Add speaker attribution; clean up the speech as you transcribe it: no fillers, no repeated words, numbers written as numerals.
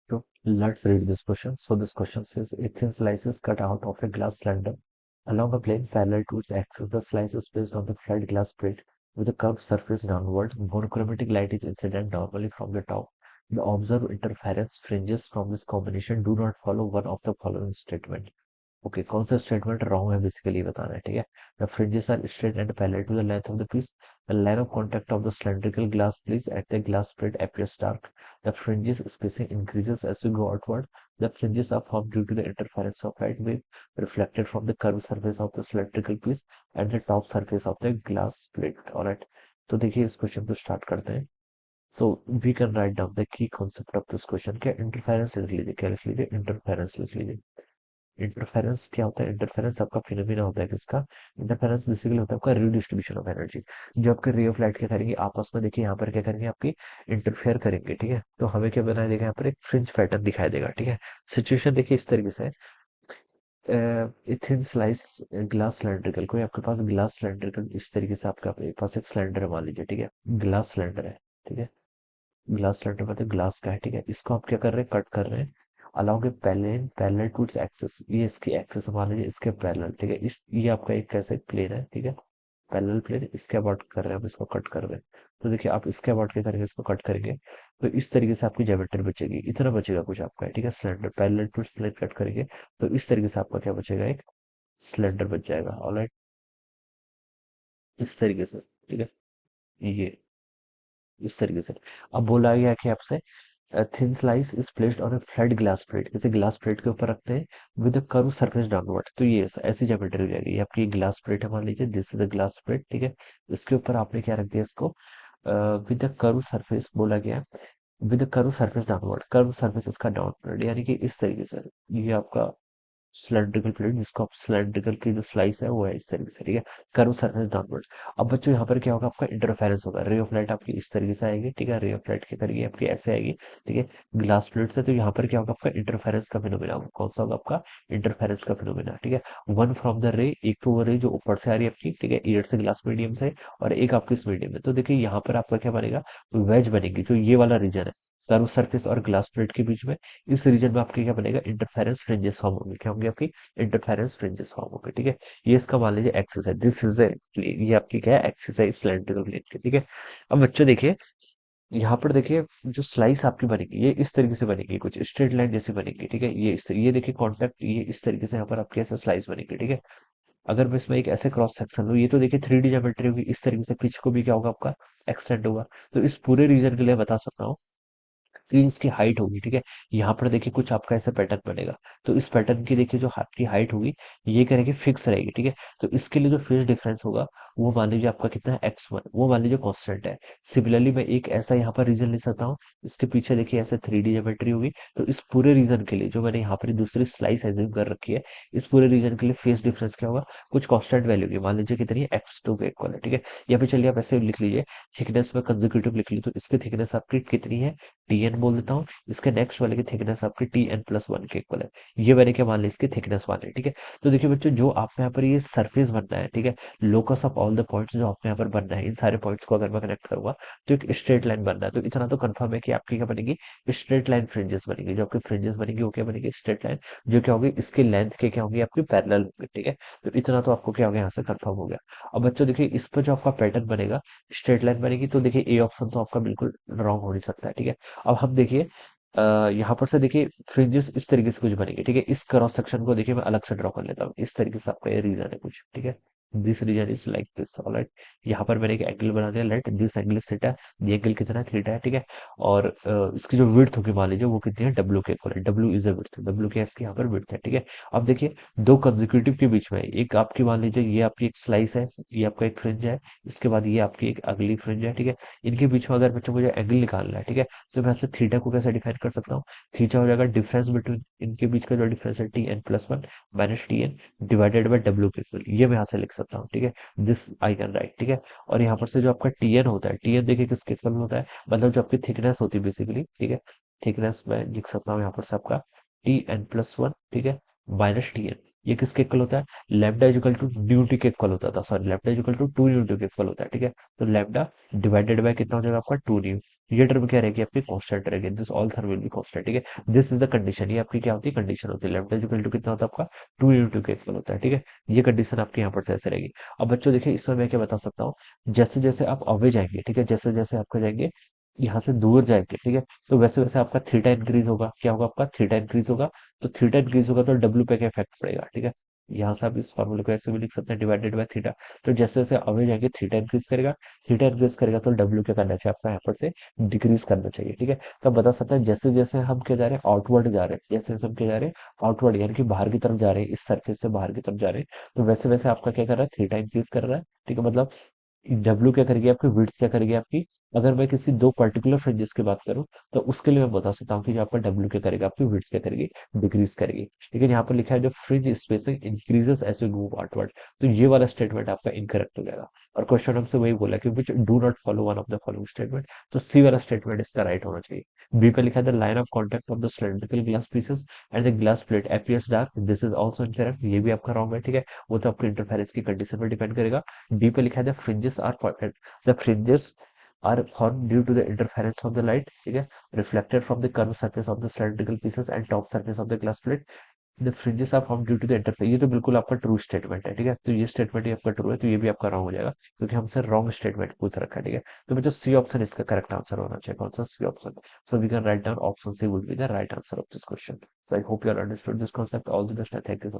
Speaker 1: So let's read this question. So this question says a thin slice is cut out of a glass cylinder along a plane parallel to its axis. The slice is placed on the flat glass plate with a curved surface downward. Monochromatic light is incident normally from the top. The observed interference fringes from this combination do not follow one of the following statement. Okay कौन सा statement wrong है basically बताना है ठीक है the fringes are straight and parallel to the length of the piece the line of contact of the cylindrical glass piece at the glass plate appears dark the fringes spacing increases as you go outward the fringes are formed due to the interference of light wave reflected from the curved surface of the cylindrical piece and the top surface of the glass plate alright तो देखिए इस question को start करते हैं so we can write down the key concept of this question क्या interference लिख लीजिए क्या लिख लीजिए इंटरफेरेंस लिख लीजिए इंटरफेरेंस क्या होता है इंटरफेरेंस आपका फिनोमिना होता है किसका इंटरफेरेंस बेसिकली होता है आपका रीडिस्ट्रीब्यूशन ऑफ एनर्जी जो आपके रे ऑफ लाइट क्या करेंगे आपस में देखिए यहाँ पर क्या करेंगे आपकी इंटरफेयर करेंगे ठीक है तो हमें क्या बनाया देगा यहाँ पर एक फ्रिंज पैटर्न दिखाई देगा ठीक है सिचुएशन देखिए इस तरीके से है थिन स्लाइस ग्लास सिलेंड्रिकल कोई आपके पास ग्लास सिलेंड्रिकल इस तरीके से आपके पास एक सिलेंडर मान लीजिए ठीक है ग्लास सिलेंडर है ठीक है ग्लास सिलेंडर मतलब ग्लास का है ठीक है इसको आप क्या कर रहे हैं कट कर रहे हैं अलाउ के parallel parallel to its axis ये इसकी एक्सिस मान लीजिए इसके पैरेलल ठीक है इस ये आपका एक कैसे प्लेन है ठीक है पैरेलल प्लेन इसके अबाउट कर रहे हैं हम इसको कट कर रहे हैं तो देखिए आप इसके अबाउट क्या करेंगे इसको कट करेंगे तो इस तरीके से आपकी ज्योमेट्री बचेगी इतना बचेगा कुछ आपका ठीक है cylinder parallel to plane cut करेंगे तो इस तरीके से आपका क्या बचेगा एक सिलेंडर बच जाएगा ऑलराइट इस तरीके से ठीक है ये इस तरीके से अब बोला गया कि आपसे thin slice is placed on A flat glass plate जैसे ग्लास प्लेट के ऊपर रखते हैं with a curve surface downward तो ये ऐसी ज्योमेट्री हो जाएगी ये आपकी ग्लास प्लेट है मान लीजिए this is the glass plate ठीक है इसके ऊपर आपने क्या रख दिया इसको विद अ कर्व सरफेस बोला गया with a curve surface downward curve surface इसका डाउनवर्ड यानी कि इस तरीके से ये आपका सिलेंड्रिकल प्लेट जिसको आप सिलेंड्रिकल की जो स्लाइस है वो है इस तरीके से ठीक है कर्व सरफेस डाउनवर्ड्स अब बच्चों यहाँ पर क्या होगा आपका इंटरफेरेंस होगा रे ऑफ लाइट आपकी इस तरीके से आएगी ठीक है रे ऑफ लाइट के तरीके आपकी ऐसे आएगी ठीक है ग्लास प्लेट से तो यहाँ पर क्या होगा आपका इंटरफेरेंस का फिनोमेना कौन सा होगा आपका इंटरफेरेंस का फिनोमेना ठीक है वन फ्रॉम द रे एक तो वो रे जो ऊपर से आ रही है आपकी ठीक है ईयर से ग्लास मीडियम से और एक आपकी इस मीडियम में तो देखिए यहाँ पर आपका क्या बनेगा वेज बनेगी जो ये वाला रीजन है कर्व सरफेस और ग्लास प्लेट के बीच में इस रीजन में आपके क्या बनेगा इंटरफेरेंस फ्रिंजेस फॉर्म होंगे क्या होंगे आपकी इंटरफेरेंस फ्रिंजेस फॉर्म होंगे ठीक है ये इसका मान लीजिए एक्सिस है दिस इज ये आपकी क्या है एक्सिस है सिलेंड्रिकल प्लेन की ठीक है अब बच्चों देखिए यहाँ पर देखिए जो स्लाइस आपकी बनेगी ये इस तरीके से बनेगी कुछ स्ट्रेट लाइन जैसी बनेगी ठीक है ये देखिए कॉन्टेक्ट ये इस तरीके से यहाँ पर आपकी ऐसे स्लाइस बनेगी ठीक है अगर मैं इसमें एक ऐसे क्रॉस सेक्शन लूँ ये तो देखिए 3D ज्योमेट्री होगी इस तरीके से पिच को भी क्या होगा आपका एक्सटेंड होगा तो इस पूरे रीजन के लिए बता सकता हूँ कि इसकी हाइट होगी ठीक है यहाँ पर देखिए कुछ आपका ऐसा पैटर्न बनेगा तो इस पैटर्न की देखिए जो आपकी हाइट होगी ये करेंगे फिक्स रहेगी ठीक है तो इसके लिए जो फेज डिफरेंस होगा वो मान लीजिए आपका कितना है x1 वो मान लीजिए कांस्टेंट है सिमिलरली मैं एक ऐसा यहाँ पर रीजन ले सकता हूँ इसके पीछे देखिए ऐसे 3D ज्योमेट्री होगी तो इस पूरे रीजन के लिए जो मैंने यहाँ पर दूसरी स्लाइस एज्यूम कर रखी है इस पूरे रीजन के लिए फेज डिफरेंस क्या होगा कुछ कांस्टेंट वैल्यू की मान लीजिए कितनी है x2 के इक्वल है ठीक है यहाँ पे चलिए आप ऐसे लिख लीजिए थिकनेस में कंसेक्यूटिव लिख लीजिए तो इसकी थिकनेस आपकी कितनी है tn बोल देता हूँ इसके नेक्स्ट वाले की थिकनेस आपकी tn+1 के इक्वल है ये मैंने क्या मान लिया इसकी थिकनेस मान ली ठीक है तो देखिए बच्चों जो आपने यहाँ पर ये सरफेस बनना है ठीक है locus of all the points जो आपने यहाँ पर बनना है इन सारे पॉइंट्स को अगर मैं कनेक्ट करूंगा तो एक स्ट्रेट लाइन बनना है तो इतना तो कंफर्म है कि आपकी क्या बनेगी स्ट्रेट लाइन फ्रिंजेस बनेगी जो आपकी फ्रिंजेस बनेगी वो क्या बनेगी स्ट्रेट लाइन जो क्या होगी इसकी लेंथ के क्या होंगी आपकी पैरेलल होंगी ठीक है तो इतना तो आपको क्या हो गया यहाँ से कंफर्म हो गया अब बच्चों देखिए इस पर जो आपका पैटर्न बनेगा स्ट्रेट लाइन बनेगी तो देखिए ए ऑप्शन तो आपका बिल्कुल रॉन्ग हो नहीं सकता है ठीक है अब हम देखिए यहाँ पर से देखिए फ्रिंजेस इस तरीके से कुछ बनेंगे ठीक है इस क्रॉस सेक्शन को देखिए मैं अलग से ड्रॉ कर लेता हूँ इस तरीके से आपका ये रीजन है कुछ ठीक है this region is like this alright यहाँ पर मैंने एक एंगल बना दिया let this angle is theta ये एंगल कितना है थीटा है ठीक है और इसकी जो विड्थ होगी मान लीजिए वो कितनी है डब्ल्यू के इक्वल है W is a width W क्या है इसकी यहाँ पर विड्थ है ठीक है अब देखिए दो कंसेक्यूटिव के बीच में एक आपकी मान लीजिए ये आपकी एक स्लाइस है ये आपका एक फ्रिंज है इसके बाद ये आपकी एक अगली फ्रिंज है ठीक है इनके बीच में अगर बच्चों मुझे एंगल निकालना है ठीक है तो मैं ऐसे थीटा को कैसे डिफाइन कर सकता हूँ थीटा हो जाएगा डिफरेंस बिटवीन इनके बीच का जो डिफरेंस है tn+1 minus tn divided by W के इक्वल ये मैं यहाँ से लिख सकता हूँ ठीक है दिस आई कैन राइट ठीक है और यहाँ पर से जो आपका tn होता है tn देखिए किसके इक्वल में होता है मतलब जो आपकी थिकनेस होती है बेसिकली ठीक है थिकनेस में लिख सकता हूँ यहाँ पर से आपका tn+1 ठीक है माइनस tn ये किसके इक्वल होता है, lambda equal to nu T के इक्वल होता था, sorry lambda equal to 2 nu T के इक्वल होता है, ठीक है। तो लैम्डा डिवाइडेड बाय कितना हो जाएगा आपका 2 न्यू, ये टर्म क्या रहेगी आपकी कांस्टेंट रहेगी, this all term will be constant, ठीक है। दिस इज द कंडीशन, ये आपकी क्या होती है कंडीशन होती है, लैम्डा इक्वल टू कितना होता है आपका 2 न्यू टी के इक्वल होता है, ठीक है। ये कंडीशन आपकी यहाँ पर ऐसे रहेगी। अब बच्चों देखिए इसमें मैं क्या बता सकता हूँ, जैसे जैसे आप अवे जाएंगे, ठीक है, जैसे जैसे आपका जाएंगे यहाँ से दूर जाएंगे, ठीक है, तो वैसे वैसे आपका थीटा इंक्रीज होगा, क्या होगा आपका थीटा इंक्रीज होगा। तो थीटा इंक्रीज होगा तो डब्ल्यू पे क्या इफेक्ट पड़ेगा, ठीक है। यहाँ से आप इस फॉर्मूले को ऐसे भी लिख सकते हैं डिवाइडेड बाय थीटा। तो जैसे जैसे अवे जाएंगे थीटा इंक्रीज करेगा, थीटा इंक्रीज करेगा तो डब्ल्यू क्या करना चाहिए आपका यहाँ पर से डिक्रीज करना चाहिए, ठीक है। तो आप बता सकते हैं जैसे जैसे हम क्या जा रहे हैं आउटवर्ड जा रहे हैं, जैसे जैसे हम क्या जा रहे हैं आउटवर्ड यानी कि बाहर की तरफ जा रहे हैं, इस सरफेस से बाहर की तरफ जा रहे हैं, तो वैसे वैसे आपका क्या कर रहा है थीटा इंक्रीज कर रहा है, ठीक है। मतलब डब्ल्यू क्या करेगी आपकी विड्थ क्या करेगी आपकी, अगर मैं किसी दो पर्टिकुलर फ्रिंजेस की बात करूं तो उसके लिए मैं बता सकता हूँ कि जो आपका डब्ल्यू क्या करेगा आपकी विड्थ क्या करेगी डिक्रीज करेगी। लेकिन यहाँ पर लिखा है जो fringe spacing increases as you move outward, तो ये वाला स्टेटमेंट आपका इनकरेक्ट हो जाएगा। और क्वेश्चन हमसे वही बोला कि which do not follow one of the following statement, तो सी वाला स्टेटमेंट इसका राइट होना चाहिए। बी पे लिखा है the line of contact of the cylindrical glass pieces and the glass plate appears dark, this is also incorrect, ये भी आपका रॉन्ग है, ठीक है। वो तो आपके इंटरफेरेंस की कंडीशन पर डिपेंड करेगा। डी पे लिखा है the fringes are the fringes are formed due to the interference of the light, ठीक है, reflected from the curved surface of the cylindrical pieces and top surface of the glass plate. The fringes are formed due to the interference, ये तो बिल्कुल आपका true statement है, ठीक है। तो ये स्टेटमेंट ही आपका ट्रू है, तो ये भी आपका रॉन्ग हो जाएगा क्योंकि हमसे रॉन्ग स्टेटमेंट पूछ रखा है, ठीक है। तो मुझे सी ऑप्शन इसका करेक्ट आंसर होना चाहिए, कौन सा C option. So we can write down option C would be the right answer of this question. So I hope you all understood this concept. All the best and thank you so much.